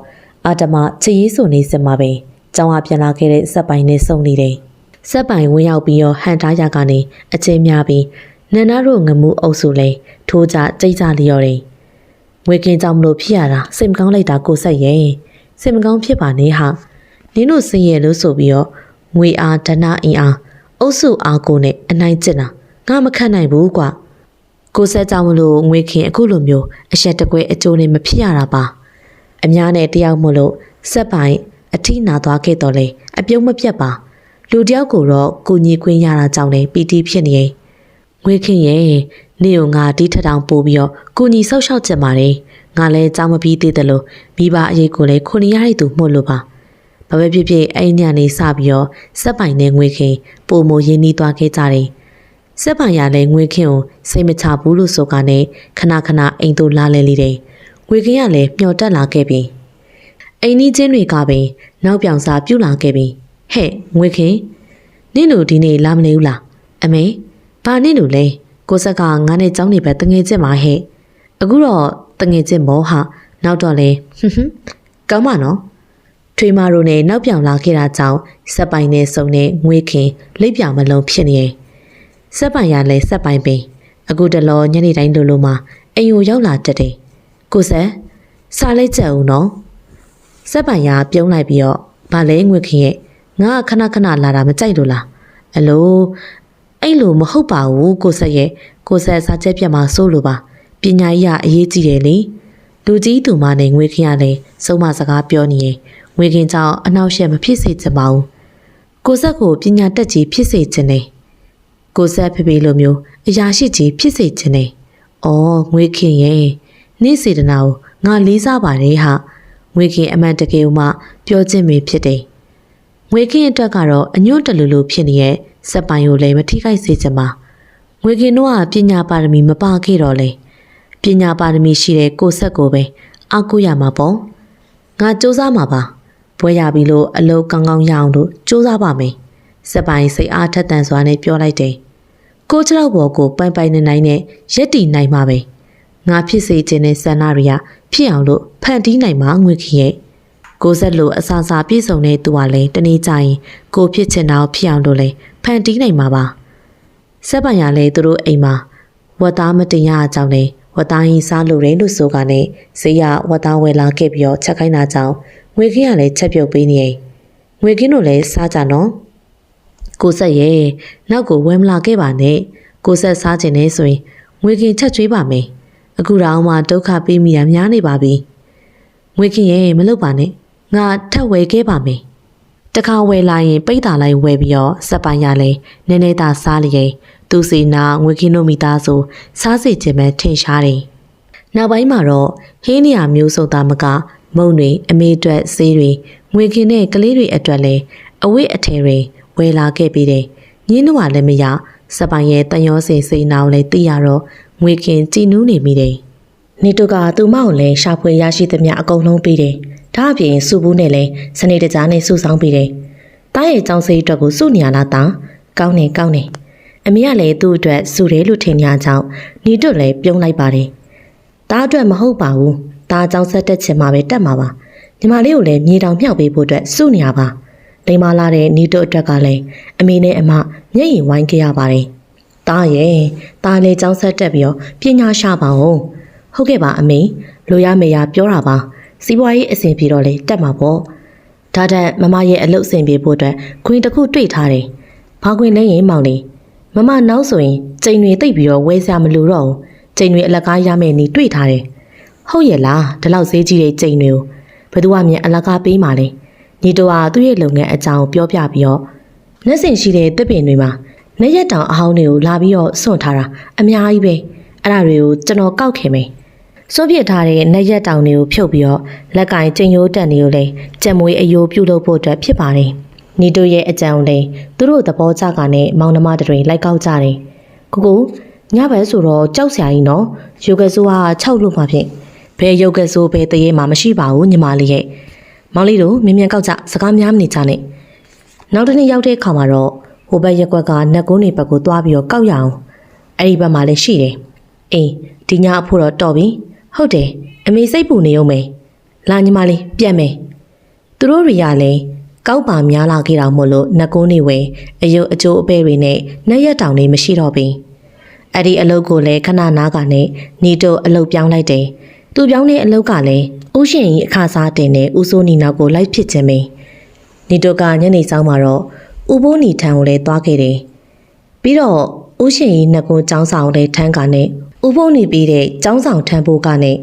အာတမချစ်ရေးဆိုနေစမှာပဲကျောင်းကပြန်လာခဲ့တဲ့စက်ပိုင်နဲ့စုံနေတယ်စက်ပိုင်ဝင်ရောက်ပြီးတော့ဟန်ထားရကနေအချင်းများပြီးနန္ဒာတို့ငမှုအုပ်စုလဲထိုးကြကြိတ်ကြလျော်တယ်ငွေခင်းကြောင့်မလို့ဖြစ်ရတာစိတ်မကောင်းလိုက်တာကိုဆက်ရဲ့စိတ်မကောင်းဖြစ်ပါနဲ့ဟာနင်းတို့စင်ရဲ့လို့ဆိုပြီးတော့ငွေအားဒနာအင်အားအုပ်စုအားကိုနဲ့အနိုင်ကျင့်တာငါမခံနိုင်ဘူးကွာကိုဆက်ကြောင့်မလို့ငွေခင်အခုလိုမျိုးအရက်တကွဲအကျိုးနဲ့မဖြစ်ရတာပါအများနဲ့တယောက်မို့လို့စက်ပိုင်အထီးနာသွားခဲ့တော့လေအပြုံးမပြတ်ပါလူတယောက်ကိုတော့ကိုညီခွင်းရတာကြောင့်လေပီတိဖြစ်နေငွေခင်ရဲ့နေုံငါတီးထထောင်ပို့ပြီးတော့ကိုညီဆောက်ရှောက်ကြပါတယ်ငါလည်းကြောင်းမပြီးသေးတယ်လို့မိဘအရေးကိုလည်းခုနေရတဲ့သူမှုလို့ပါဘာပဲဖြစ်ဖြစ်အဲ့ညနေစပြီးတော့စက်ပိုင်နဲ့ငွေခင်ပုံမရင်းနှီးသွားခဲ့ကြတယ်စက်ပိုင်ရလည်းငွေခင်ကိုစိတ်မချဘူးလို့ဆိုကနေခဏခဏအိမ်သို့လာလဲလေတယ်ငွေခင်ကလည်းမျောတက်လာခဲ့ပြီအိမ်နီးချင်းတွေကပင်နောက်ပြောင်စာပြုတ်လာခဲ့ပြီဟဲ့ငွေခင်နင့်တို့ဒီနေ့လာမနေဘူးလားအမေဘာနင့်တို့လဲကိုဆက်ကငါနဲ့ကြောင်းနေပဲတငယ်ချင်းမှာဟဲ့အခုတော့တငယ်ချင်းမောဟာနောက်တော့လဲကောင်းပါနော်ထွေမာတို့နဲ့နောက်ပြောင်လာခဲ့တာကြောင့်စက်ပိုင်နဲ့စုံနဲ့ငွေခင်လိပ်ပြောင်မလုံးဖြစ်နေစက်ပိုင်ရလဲစက်ပိုင်ပင်အခုတလောညနေတိုင်းလိုလိုမှာအိမ်ကိုရောက်လာတတ်တယ်ကိုဆက်စားလိုက်ကြအောင်နော်စက်ပိုင်ရပြုံးလိုက်ပြီးတော့ဗာလဲငွေခင်ရဲ့ငါခဏခဏလာတာမကြိုက်လို့လားအလိုအဲ့လိုမဟုတ်ပါဘူးကိုဆက်ရဲ့ကိုဆက်စားချက်ပြတ်မှာစိုးလို့ပါပညာရေးအရေးကြီးတယ်လေလူကြီးသူမနဲ့ငွေခင်ရလဲစုံမစကားပြောနေရင်ငွေခင်ကြောင့်အနောက်ရှက်မဖြစ်စေချင်ပါဘူးကိုဆက်ကိုပညာတက်ကြီးဖြစ်စေချင်တယ်ကိုဆက်ဖေဖေလိုမျိုးအရာရှိကြီးဖြစ်စေချင်တယ်အော်ငွေခင်ရဲ့နေ့စေတနာကိုငါလေးစားပါတယ်ဟာငွေခင်အမှန်တကယ်မှပြောခြင်းပဲဖြစ်တယ်ငွေခင်အတွက်ကတော့အညွန့်တလူလူဖြစ်နေတဲ့စက်ပိုင်ကိုလည်းမထိခိုက်စေချင်ပါငွေခင်တို့ကပညာပါရမီမပါခဲ့တော့လေပညာပါရမီရှိတဲ့ကိုဆက်ကိုပဲအောက်ကိုရမှာပေါ့ငါစူးစမ်းမှာပါဘွဲရပြီလို့အလုပ်ကောင်းကောင်းရအောင်လို့စူးစမ်းပါမယ်စက်ပိုင်စိတ်အားထက်သန်စွာနဲ့ပြောလိုက်တယ်ကိုချောက်ဘော်ကိုပိုင်ပိုင်နိုင်နိုင်နဲ့ရက်တီနိုင်မှာပဲငါဖြစ်စေခြင်းနဲ့ဆန္ဒတွေကဖြစ်အောင်လို့ဖန်တီးနိုင်မှာငွေခင်ရဲ့ကိုဆက်လို့အစာစာပြည့်စုံတဲ့သူကလည်းတနေ့ကျရင်ကိုဖြစ်ချင်တာဖြစ်အောင်လို့လည်းဖန်တီးနိုင်မှာပါစက်ပိုင်ရလည်းသူတို့အိမ်မှာဝတ်သားမတင်ရအကြောင်းနဲ့ဝတ်သားရင်စားလို့တယ်လို့ဆိုကနေဈေးရဝတ်သားဝယ်လာခဲ့ပြီးတော့ချက်ခိုင်းတာကြောင့်ငွေခင်းကလည်းချက်ပြုတ်ပေးနေငွေခင်းတို့လည်းစားကြနော်ကိုဆက်ရဲ့နောက်ကိုဝယ်မလာခဲ့ပါနဲ့ကိုဆက်စားခြင်းနဲ့ဆိုရင်ငွေခင်းချက်ကျွေးပါမယ်အခုတော့မှဒုက္ခပေးမိတာများနေပါပြီငွေခင်းရဲ့မလုပ်ပါနဲ့ငါထပ်ဝယ်ခဲ့ပါမယ်တခါဝယ်လာရင်ပိတ်တာလိုက်ဝယ်ပြီးတော့စက်ပိုင်ရလဲနည်းနည်းသာစားလျက်သူစီနာငွေခင်းတို့မိသားစုစားစီခြင်းပဲထင်ရှားတယ်နောက်ပိုင်းမှာတော့ဟင်းနေရမျိုးစုံသားမကမုံတွေအမေအတွက်ဆေးတွေငွေခင်းနဲ့ကလေးတွေအတွက်လည်းအဝတ်အထည်တွေဝယ်လာခဲ့ပြီးတယ်ညင်းတို့ကလည်းမရစပိုင်ရဲ့တန်ရောစင်စိန်နာကိုလည်းသိရတော့ငွေခင်းကြည်နူးနေမိတယ်နေတို့ကသူမကိုလည်းရှာဖွေရရှိသမျှအကုန်လုံးပေးတယ်ဒါအပြင်စုဘူးနဲ့လည်းစနေတကြားနဲ့စုဆောင်ပေးတယ်တားရဲ့ចောင်းစိအတွက်ကိုစုနေရလားတာကောင်းနေကောင်းနေအမေကလည်းသူ့အတွက်စုတယ်လို့ထင်ကြကြောင်းနေတို့လည်းပြုံးလိုက်ပါတယ်တားအတွက်မဟုတ်ပါဘူးတားចောင်းဆက်တက်ချင်မှပဲတက်မှာပါညီမလေးကိုလည်းမြေတောင်မြောက်ပေးဖို့အတွက်စုနေရပါလိမ္မာလာတဲ့နေတို့အတွက်ကလည်းအမေနဲ့အမမျက်ရည်ဝိုင်းခဲ့ရပါတယ်တားရဲ့တားလည်းចောင်းဆက်တက်ပြီးတော့ပညာရှာပါအောင်ဟုတ်ကဲ့ပါအမေလိုရမေရပြောတာပါစီးပွားရေးအဆင်ပြေတော့လေတက်မှာပေါ့ဒါတက်မမရဲ့အလုပ်အဆင်ပြေဖို့အတွက်ခွင်တစ်ခုတွေ့ထားတယ်ဘာခွင်လဲရင်မောင်လေးမမနောက်ဆိုရင်ကျိန်တွေတိတ်ပြီးတော့ဝဲစရာမလိုတော့ဘူးကျိန်တွေအလကားရမယ်နေတွေ့ထားတယ်ဟုတ်ရဲ့လားဒီလောက်ဈေးကြီးတဲ့ကျိန်တွေကိုဘယ်သူမှမြင်အလကားပေးမှလဲညီတော်ကသူ့ရဲ့လုပ်ငန်းအကြောင်းပြောပြပြီးတော့နှက်စင်ရှိတဲ့တစ်ပင်တွေမှာနှက်ရက်တောင်အဟောင်းတွေကိုလာပြီးတော့စွန့်ထားတာအများကြီးပဲအဲ့ဒါတွေကိုကျွန်တော်ကောက်ခင်မယ်စွန့်ပစ်ထားတဲ့နှက်ရက်တောင်တွေကိုဖြုတ်ပြီးတော့လက်ကင်ကျိန်ရိုးတက်တွေကိုလည်းကြက်မွေးအယိုးပြုတ်လုပ်ဖို့အတွက်ဖြစ်ပါတယ်နီတို့ရဲ့အကြံလေးသူတို့သဘောကျကနဲ့မောင်နှမတွေလိုက်ကောက်ကြတယ်ကိုကိုညဘက်ဆိုတော့ကြောက်စရာကြီးနော်ရုပ်ကဆိုးက6လို့မှဖြင့်ဘယ်ရုပ်ကဆိုးဘယ်တရေမှမရှိပါဘူးညီမလေးရဲ့မောင်လေးတို့မြင်မြန်ကောက်ကြစကားများမနေကြနဲ့နောက်တစ်နေ့ရောက်တဲ့အခါမှာတော့ဟိုဘက်ရက်ကွက်ကနက်ကုန်းတွေဘက်ကိုသွားပြီးတော့ကောက်ရအောင် အဲ့ဒီဘက်မှာလည်းရှိတယ်အေးဒီညအဖို့တော့တော်ပြီဟုတ်တယ်အမေစိတ်ပူနေအောင်မယ်လာညီမလေးပြန်မယ်သူတို့တွေကလည်းကောက်ပါများလာခဲ့တော့မို့လို့နှကုန်းနေဝဲအယုတ်အကျိုးအပဲတွေနဲ့နှက်ရက်တောင်တွေမရှိတော့ပြီအဲ့ဒီအလုတ်ကိုလည်းခဏနားကနဲ့နီတို့အလုတ်ပြောင်းလိုက်တယ်သူပြောင်းတဲ့အလုတ်ကလည်းဥရှင်ကြီးအခါစားတင်နဲ့ဦးစိုးနီနောက်ကိုလိုက်ဖြစ်ခြင်းပဲနီတို့ကညနေဆောင်မှာတော့ဦးဘိုးနီထံကိုလည်းသွားခဲ့တယ်ပြီးတော့ဦးရှင်ကြီးနှကုန်းចောင်းဆောင်တဲ့ထန်းကနဲ့ဦးဘိုးနီပြီးတဲ့ចောင်းဆောင်ထန်းဖို့ကနဲ့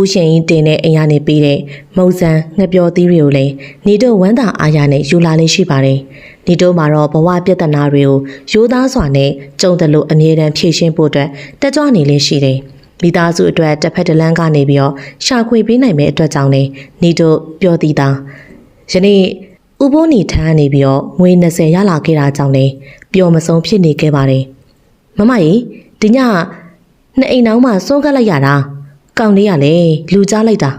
ဦးရှင်ကြီးတင်တဲ့အိမ်ကနေပြီးတဲ့မုံစံငှက်ပျော်သီးတွေကိုလည်းနီတို့ဝမ်းသာအားရနဲ့ယူလာလေးရှိပါတယ်။နီတို့မှာတော့ဘဝပြဿနာတွေကိုရိုးသားစွာနဲ့ကြုံတယ်လို့အမြဲတမ်းဖြေရှင်းဖို့အတွက်တက်ကြွနေလေးရှိတယ်။မိသားစုအတွက်တစ်ဖက်တစ်လမ်းကနေပြီးတော့ရှာဖွေပေးနိုင်မယ့်အတွက်ကြောင့်လည်းနီတို့ပြောတည်တာ။ယနေ့ဦးဘိုးနီထမ်းနေပြီးတော့ငွေ20ရလာခဲ့တာကြောင့်လည်းပျော်မဆုံးဖြစ်နေခဲ့ပါတယ်။မမကြီးဒီညနှစ်အိမ်နောက်မှစိုးကပ်လိုက်ရတာကောင်လေးကလည်းလူကြားလိုက်တာ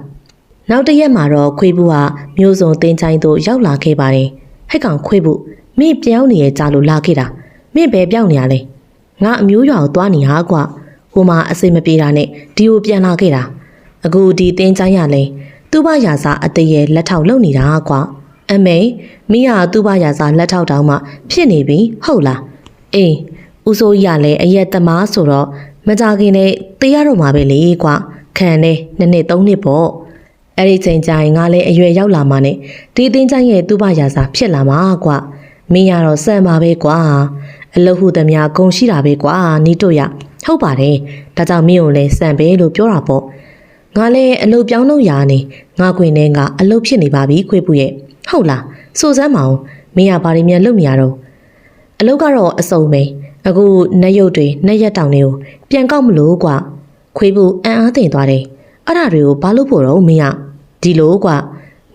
နောက်တစ်ရက်မှာတော့ခွေးဘူးကမျိုးစုံတင်းချိုင်းတို့ရောက်လာခဲ့ပါတယ်ဟဲ့ကောင်ခွေးဘူးမင်းပြောင်းနေရကြလို့လာခဲ့တာမင်းဘယ်ပြောင်းနေရလဲငါအမျိုးရွာကိုသွားနေဟာကွာဟိုမှာအစိမပြေတာနဲ့ဒီကိုပြန်လာခဲ့တာအခုဒီတင်းချိုင်းရလဲသူ့ဘရာစာအသေးရဲ့လက်ထောက်လုံနေတာကွာအမေမင်းကသူ့ဘရာစာလက်ထောက်တောင်းမှဖြစ်နေပြီဟုတ်လားအေးဦးစိုးကြီးကလည်းအရက်သမားဆိုတော့မကြခင်နဲ့တေးရတော့မှာပဲလေကွာခံနေ2နှစ်3နှစ်ပေါ့အဲ့ဒီချိန်ကျရင်ငါလည်းအရွယ်ရောက်လာမှနဲ့ဒီတင်းချိုင်းရဲ့သူ့ဘရာစာဖြစ်လာမှာကွာမင်းရတော့စံပါပဲကွာအလုပ်ဟုသမျှဂုံရှိတာပဲကွာနီးတို့ရဟုတ်ပါတယ်ဒါကြောင့်မင်းကိုလည်းစံပဲလို့ပြောတာပေါ့ငါလည်းအလုပ်ပြောင်းလို့ရာနေငါခွင်နဲ့ကအလုပ်ဖြစ်နေပါပြီခွေးပူရဲ့ဟုတ်လားစိုးစမ်းမအောင်မင်းရဘာတွေများလုပ်နေရတော့အလုပ်ကတော့အစုံပဲအခုနှက်ရုပ်တွေနှက်ရက်တောင်တွေကိုပြန်ကောက်မလို့ကွာခွေးဘူးအံ့အားသင့်သွားတယ်အဲ့ဒါတွေကိုဘာလို့ဖို့တော့မင်းရဒီလိုကွာ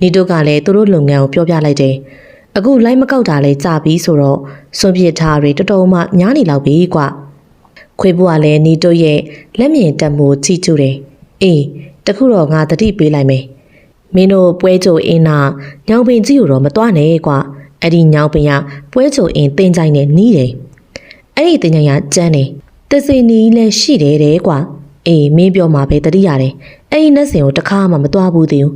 နီတို့ကလည်းသူတို့လုပ်ငန်းကိုပြောပြလိုက်တယ်အခုလိုက်မကောက်တာလဲကြာပြီဆိုတော့စွန့်ပစ်ထားတွေတော်တော်မှညားနေလောက်ပြီကွာခွေးဘူးကလည်းနီတို့ရဲ့လက်မြင်တက်မှုကြည့်ကျူတယ်အေးတခုတော့ငါတတိပေးလိုက်မယ်မင်းတို့ပွဲကြိုအင်းနာညောင်ပင်ကြီးကိုတော့မတွားနဲ့ကွာအဲ့ဒီညောင်ပင်ကပွဲကြိုအင်းတင်ကြိုင်နဲ့နီးတယ်အဲ့ဒီတင်ကြိုင်ကကျန်းတယ်တစိနီးလည်းရှိတယ်တဲ့ကွာအေးမင်းပြောမှာပဲတတိရတယ်အဲ့ဒီနှက်စင်ကိုတခါမှမတွားဘူးသေးဘူး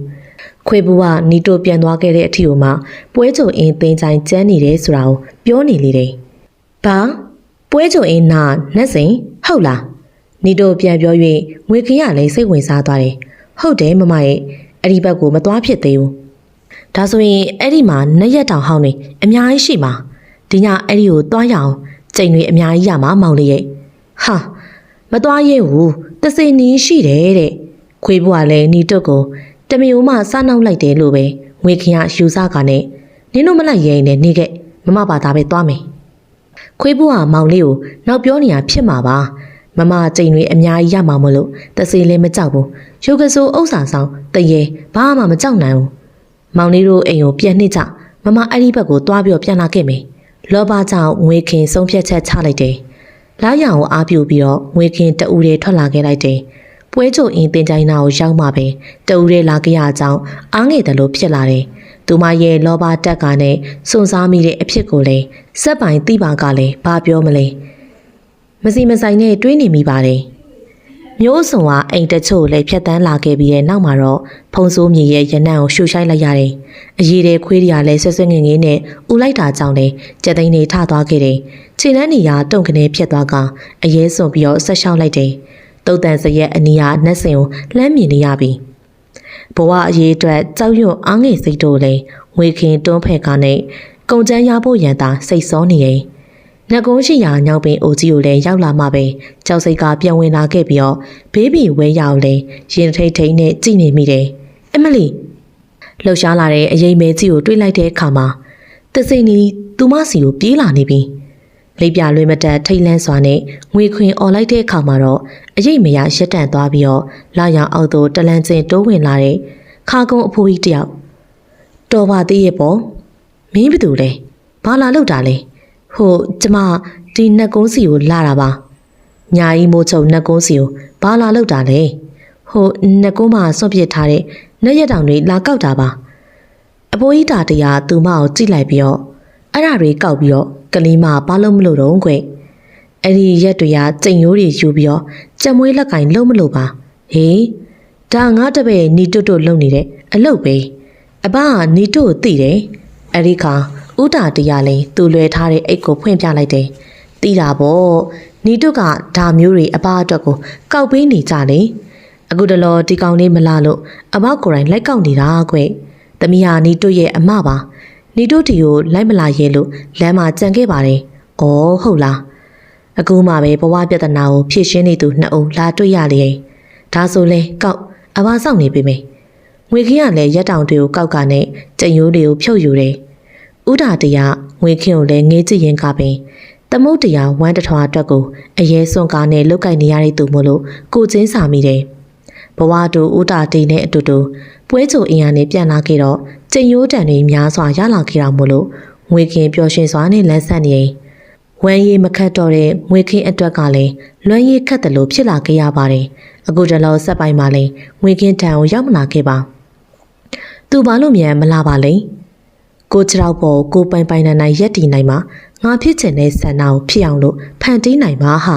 ခွေဘူးကနီတိုပြန်သွားခဲ့တဲ့အထီကိုမှပွဲကြိုအင်းတင်ကြိုင်ကျန်းနေတယ်ဆိုတာကိုပြောနေလေတယ်ဘာပွဲကြိုအင်းနာနှက်စင်ဟုတ်လားနီတိုပြန်ပြော၍ငွေခင်းရလည်းစိတ်ဝင်စားသွားတယ်ဟုတ်တယ်မမရဲ့အဲ့ဒီဘက်ကိုမတွားဖြစ်သေးဘူးဒါဆိုရင်အဲ့ဒီမှာနှက်ရက်တောင်ဟောင်းနေအများကြီးရှိမှာဒီညအဲ့ဒီကိုတွားရအောင်ချိန်တွေအများကြီးရမှာမောင်လေးရဲ့ဟာမတွားရဲဘူးတစိနီးရှိတယ်တဲ့ခွေးဘွားလည်းနီတုတ်ကိုတမီဦးမစားနှောက်လိုက်တယ်လို့ပဲငွေခင်ကယူစားကနဲ့နင်းတို့မလိုက်ရဲနဲ့နေခဲ့မမပါသားပဲသွားမယ်ခွေးဘွားမောင်လေးကိုနောက်ပြောနေတာဖြစ်မှာပါမမချိန်တွေအများကြီးရမှာမလို့တစိလည်းမကြောက်ဘူးရုပ်ကစိုးဥစ္စာဆောင်တရေဘာမှမကြောက်နိုင်ဘူးမောင်လေးတို့အိမ်ကိုပြန်နှိမ့်ကြမမအဲ့ဒီဘက်ကိုသွားပြီးပြန်လာခဲ့မယ်လောဘကြောင့်ငွေခင်ဆုံးဖြတ်ချက်ချလိုက်တယ်လာရအောင်အားပြုပြီးတော့ငွေခင်တအူတွေထွက်လာခဲ့လိုက်တယ်ပွဲကြိုအင်းတင်ကြိုင်နာကိုရောက်မှပဲတအူတွေလာခဲ့ရကြောင်းအားငယ်တယ်လို့ဖြစ်လာတယ်သူမရဲ့လောဘတက်ကနဲ့စွန့်စားမိတဲ့အဖြစ်ကိုလည်းစက်ပိုင်တိပါကလည်းဘာပြောမလဲမစီမဆိုင်နဲ့တွေးနေမိပါတယ်မျိုးစုံကအိမ်တချို့လည်းဖြတ်တန်းလာခဲ့ပြီးတဲ့နောက်မှာတော့ဖုံဆိုးမြေရဲ့ရနံ့ကိုရှူရှိုက်လိုက်ရတယ်အရေးတဲ့ခွေးတွေကလည်းဆွဆွငင်ငင်းနဲ့ဥလိုက်တာကြောင့်လည်းကြက်သိန်းတွေထသွားခဲ့တယ်ခြေလန်းနေရတုံကနေဖြစ်သွားကအရေးစွန်ပြီးတော့ဆက်လျှောက်လိုက်တယ်တုတ်တန်စရက်အနီးကနှက်စင်ကိုလှမ်းမြင်နေရပြီဘဝအရေးအတွက်ကြောက်ရွံ့အားငယ်စိတ်တို့လည်းငွေခင်တွန်းဖက်ကားနဲ့ကုံချမ်းရဖို့ရန်သာစိတ်ဆောနေတယ်နှက်ကုန်းရှိရာညောင်ပင်အိုကြီးကိုလည်းရောက်လာမှပဲကြောက်စိတ်ကပြန်ဝင်လာခဲ့ပြီးတော့ဘေးဘီဝဲရောက်လဲရင်ထိတ်ထိတ်နဲ့ကြည်နေမိတယ်အမလီလှုပ်ရှားလာတဲ့အရေးမဲကြီးကိုတွေးလိုက်တဲ့အခါမှာတစိနီသူမစီကိုပြေးလာနေပြီလိပ်ပြလွင်မတက်ထိတ်လန့်စွာနဲ့ငွေခွင်អော်လိုက်တဲ့အခါမှာတော့အရေးမရရက်တန့်သွားပြီးတော့လာရောင်အောက်သို့တလန်းချင်းတိုးဝင်လာတဲ့ခါကုန်းအဖိုးကြီးတယောက်တော်ပါသေးရဲ့ပေါ့မင်းဘသူလဲဘာလာလောက်တာလဲဟိုကျမဒီနှက်ကုန်းစီကိုလာတာပါညာကြီးမိုးချုံနှက်ကုန်းစီကိုဘာလာလောက်တာလဲဟိုနှက်ကုန်းမှာစွန့်ပစ်ထားတဲ့နှက်ရက်တောင်တွေလာကောက်တာပါအဖိုးကြီးတာတရားသူမကိုကြည့်လိုက်ပြီးတော့အဲ့ဓာတွေကောက်ပြီးတော့ကလေးမဘာလို့မလို့တော့ခွ အဲ့ဒီရက်တွေကကြိမ်ရိုးတွေယူပြီးတော့ကြက်မွေးလက်ကင်လုံးမလို့ပါဟေးဒါငါတပည့်နီတွတ်တွတ်လုံနေတဲ့အလုပ်ပဲအဘကနီတွတ်ကိုသိတယ်အဲ့ဒီခါဥတာတရားလည်းသူလွယ်ထားတဲ့အိတ်ကိုဖွင့်ပြလိုက်တယ်သိတာပေါ့နီတွတ်ကဒါမျိုးတွေအဘအတွက်ကိုကောက်ပေးနေကြလေအခုတလောဒီကောင်လေးမလာလို့အဘကိုယ်တိုင်လိုက်ကောက်နေတာကွသမီးဟာနီတွတ်ရဲ့အမပါနီတွတ်တီကိုလိုက်မလာရဲလို့လမ်းမှာကြံခဲ့ပါတယ်ဩဟုတ်လားအခုမှပဲဘဝပြဿနာကိုဖြေရှင်းနေသူနှစ်ဦးလာတွေ့ရလေဒါဆိုလဲကောက်အဘစောင့်နေပြီမေငွေခင်းကလည်းရက်တောင်တွေကိုကောက်ကနဲ့ကြိမ်ရိုးတွေကိုဖြုတ်ယူတယ်ဥဒါတရားငွေခင်းကိုလည်းငေးကြည့်ရင်ကပင်သမုတ်တရားဝမ်းတထွားအတွက်ကိုအရေးစွန်ကားနဲ့လုတ်ကင်နေရတဲ့သူမို့လို့ကိုချင်းစာမိတယ်ဘဝတူဥဒါတေးနဲ့အတူတူပွဲချိုအင်အားနဲ့ပြန်လာခဲ့တော့ကြိမ်ရိုးတန်တွေများစွာရလာခဲ့တာမို့လို့ငွေခင်းပျော်ရွှင်စွာနဲ့လန်းဆန်းနေဝမ်းရည်မခတ်တော့တဲ့ငွေခင်းအတွက်ကလည်းလွမ်းရည်ခတ်တယ်လို့ဖြစ်လာခဲ့ရပါတယ်အခုတလောဆက်ပိုင်းမှာလည်းငွေခင်းထံကိုရောက်မလာခဲ့ပါသူဘာလို့မြန်မလာပါလဲကိုချောက်ပေါ်ကိုပိုင်ပိုင်နိုင်ရက်တည်နိုင်မှာငါဖြစ်ချင်တဲ့ဆန္ဒကိုဖြစ်အောင်လို့ဖန်တီးနိုင်မှာဟာ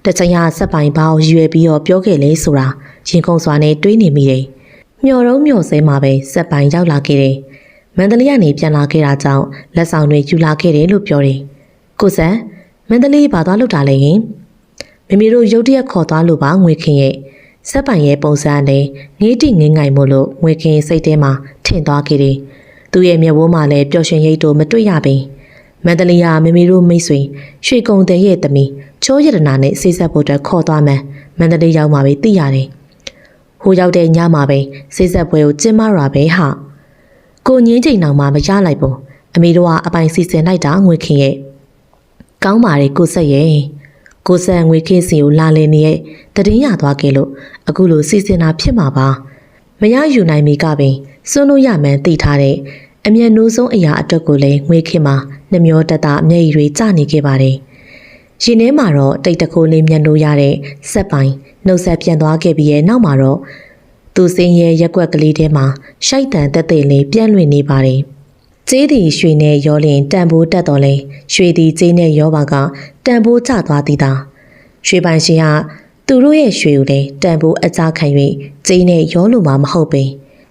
တချင်ရဆက်ပိုင်းဘာကိုရွယ်ပြီးတော့ပြောခဲ့လဲဆိုတာရင်ခုန်စွာနဲ့တွေးနေမိတယ်မျော်တော့မျော်စဲမှာပဲဆက်ပိုင်းရောက်လာခဲ့တယ်မန္တလေးကနေပြန်လာခဲ့တာကြောင့်လက်ဆောင်တွေယူလာခဲ့တယ်လို့ပြောတယ်ကိုစံမန္တလေးဘာသွားလို့တာလဲရင်မိမိတို့ရုတ်တရက်ခေါ်သွားလို့ပါငွေခင်ရဲ့ဆက်ပိုင်ရဲ့ပုံစံနဲ့ငေးတိငင်းငိုင်မို့လို့ငွေခင်စိတ်ထဲမှာထင်သွားခဲ့တယ်သူရဲ့မျက်ဝန်းမှာလည်းပျော်ရွှင်ရိတ်တို့မတွေ့ရပင်မန္တလေးကမိမိတို့မိတ်ဆွေရွှေကုံတဲ့ရဲ့သမီးချိုးရတနာနဲ့ဆေးဆက်ဖို့အတွက်ခေါ်သွားမှန်းမန္တလေးရောက်မှပဲသိရတယ်ဟိုရောက်တဲ့ညမှာပဲဆေးဆက်ပွဲကိုကျင်းပရပဲဟာကိုငင်းချိန်တောင်မှမရလိုက်ဘူးအမေတို့ကအပိုင်စီစဉ်လိုက်တာငွေခင်ရဲ့ကောင်းပါလေကိုဆက်ရဲ့ကိုဆက်ငွေခင်းစီကိုလာလည်နေရဲ့တည်င်းရသွားခဲ့လို့အခုလိုစီစဉ်တာဖြစ်မှာပါမရယူနိုင်မီကပင်စွန့်လို့ရမှန်းသိထားတဲ့အမျက်နှိုးဆုံးအရာအတွက်ကိုလည်းငွေခင်းမှာနှမျောတတအမျက်ရည်တွေကျနေခဲ့ပါတယ်ရှင်ထဲမှာတော့တိတ်တခိုးလေးမျက်နှိုးရတဲ့ဆက်ပိုင်းနှုတ်ဆက်ပြန်သွားခဲ့ပြီးရဲ့နောက်မှာတော့သူစင်းရဲ့ရက်ွက်ကလေးထဲမှာရှိုက်တန်တက်တဲ့လေးပြန့်လွင့်နေပါတယ်ကျေးသည်ရွှေနဲ့ရောလင်တန်ဖိုးတက်တော်လဲရွှေသည်ကျေးနဲ့ရောပါကတန်ဖိုးကျသွားသည်သာရွှေပိုင်ရှင်ကသူတို့ရဲ့ရွှေကိုလည်းတန်ဖိုးအကြခံ၍ကျေးနဲ့ရောလို့မှမဟုတ်ပင်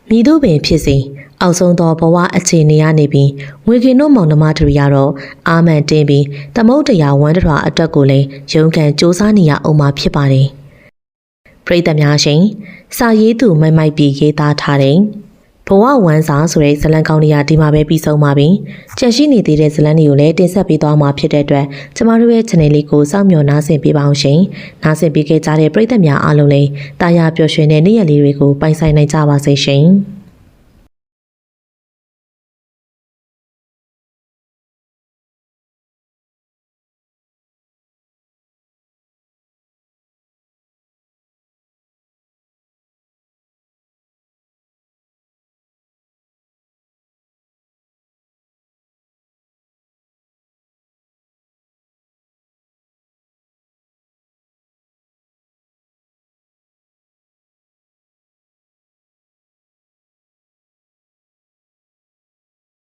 မိတို့ပင်ဖြစ်စီအောက်ဆုံးသောဘဝအခြေအနေရနေပြီးငွေခင်တို့မောင်နှမတို့ရတော့အာမန်တင်းပြီးသမုတ်တရားဝမ်းထွားအတွက်ကိုလည်းရုန်းကန်စူးစမ်းနေရအောင်မှာဖြစ်ပါတယ်ပရိသတ်များရှင်စာရေးသူမိုက်ပြီးရေးသားထားတဲ့ဘဝဝမ်းစာဆိုတဲ့ဇလံကောင်းလေးကဒီမှာပဲပြီးဆုံးပါပြီ။ကြန့်ရှိနေသေးတဲ့ဇလံတွေကိုလည်းတင်ဆက်ပေးသွားမှာဖြစ်တဲ့အတွက်ကျမတို့ရဲ့ channel လေးကိုစောင့်မျှော်နားဆင်ပေးပါအောင်ရှင်။နားဆင်ပေးခဲ့ကြတဲ့ပရိသတ်များအားလုံးလည်းတာယာပျော်ရွှင်တဲ့နေ့ရက်လေးတွေကိုပိုင်ဆိုင်နိုင်ကြပါစေရှင်။